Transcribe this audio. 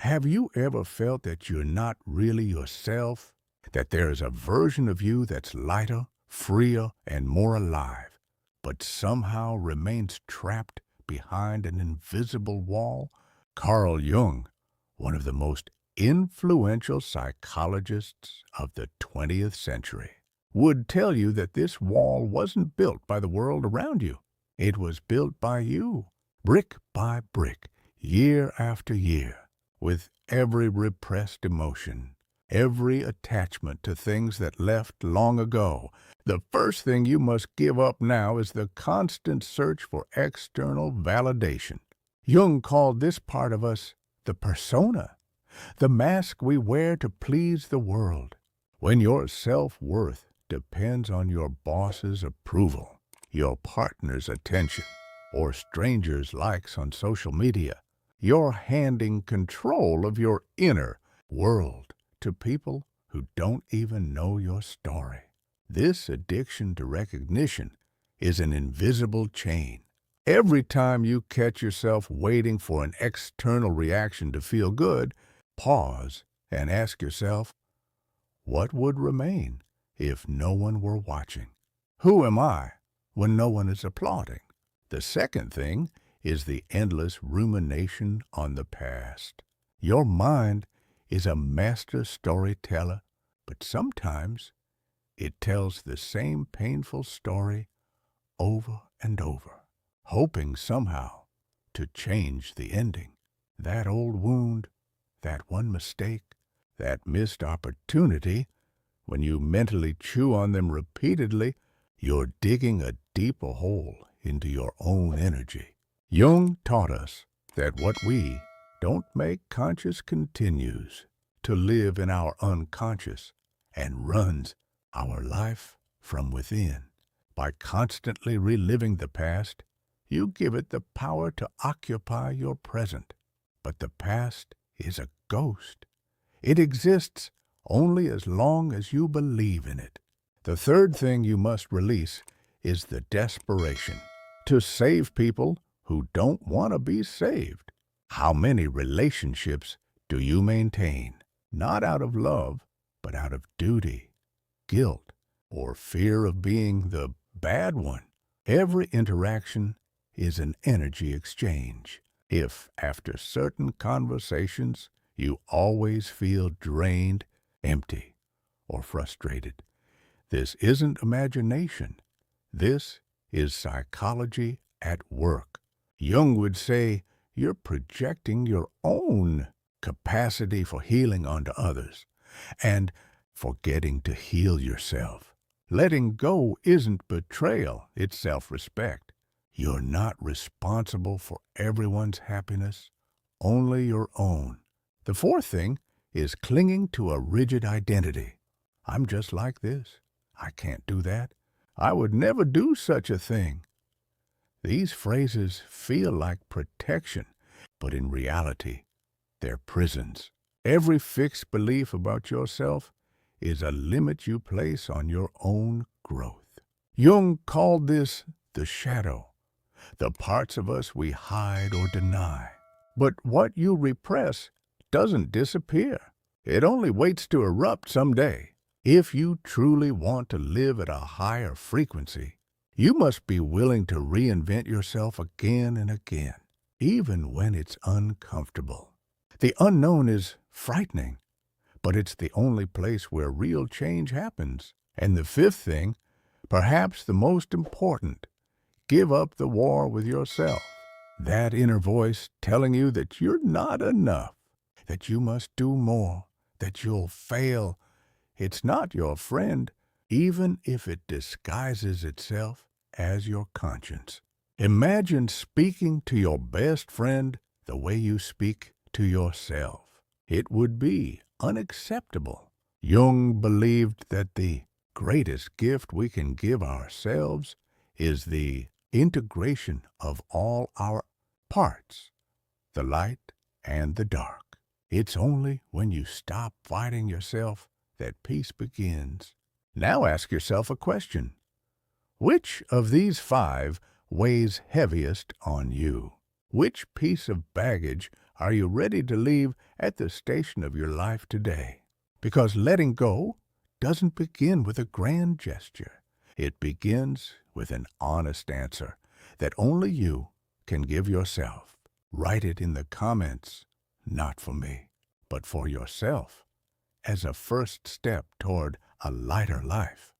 Have you ever felt that you're not really yourself? That there's a version of you that's lighter, freer, and more alive, but somehow remains trapped behind an invisible wall? Carl Jung, one of the most influential psychologists of the 20th century, would tell you that this wall wasn't built by the world around you. It was built by you, brick by brick, year after year, with every repressed emotion, every attachment to things that left long ago. The first thing you must give up now is the constant search for external validation. Jung called this part of us the persona, the mask we wear to please the world. When your self-worth depends on your boss's approval, your partner's attention, or strangers' likes on social media, you're handing control of your inner world to people who don't even know your story. This addiction to recognition is an invisible chain. Every time you catch yourself waiting for an external reaction to feel good, pause and ask yourself, what would remain if no one were watching? Who am I when no one is applauding? The second thing is the endless rumination on the past. Your mind is a master storyteller, but sometimes it tells the same painful story over and over, hoping somehow to change the ending. That old wound, that one mistake, that missed opportunity, when you mentally chew on them repeatedly, you're digging a deeper hole into your own energy. Jung taught us that what we don't make conscious continues to live in our unconscious and runs our life from within. By constantly reliving the past, you give it the power to occupy your present. But the past is a ghost. It exists only as long as you believe in it. The third thing you must release is the desperation to save people who don't want to be saved. How many relationships do you maintain, not out of love, but out of duty, guilt, or fear of being the bad one? Every interaction is an energy exchange. If, after certain conversations, you always feel drained, empty, or frustrated, this isn't imagination. This is psychology at work. Jung would say you're projecting your own capacity for healing onto others and forgetting to heal yourself. Letting go isn't betrayal, it's self-respect. You're not responsible for everyone's happiness, only your own. The fourth thing is clinging to a rigid identity. I'm just like this. I can't do that. I would never do such a thing. These phrases feel like protection, but in reality, they're prisons. Every fixed belief about yourself is a limit you place on your own growth. Jung called this the shadow, the parts of us we hide or deny. But what you repress doesn't disappear. It only waits to erupt someday. If you truly want to live at a higher frequency, you must be willing to reinvent yourself again and again, even when it's uncomfortable. The unknown is frightening, but it's the only place where real change happens. And the fifth thing, perhaps the most important, give up the war with yourself. That inner voice telling you that you're not enough, that you must do more, that you'll fail. It's not your friend, even if it disguises itself as your conscience. Imagine speaking to your best friend the way you speak to yourself. It would be unacceptable. Jung believed that the greatest gift we can give ourselves is the integration of all our parts, the light and the dark. It's only when you stop fighting yourself that peace begins. Now ask yourself a question. Which of these 5 weighs heaviest on you? Which piece of baggage Are you ready to leave at the station of your life today? Because letting go doesn't begin with a grand gesture. It begins with an honest answer that only you can give yourself. Write it in the comments, not for me, but for yourself, as a first step toward a lighter life.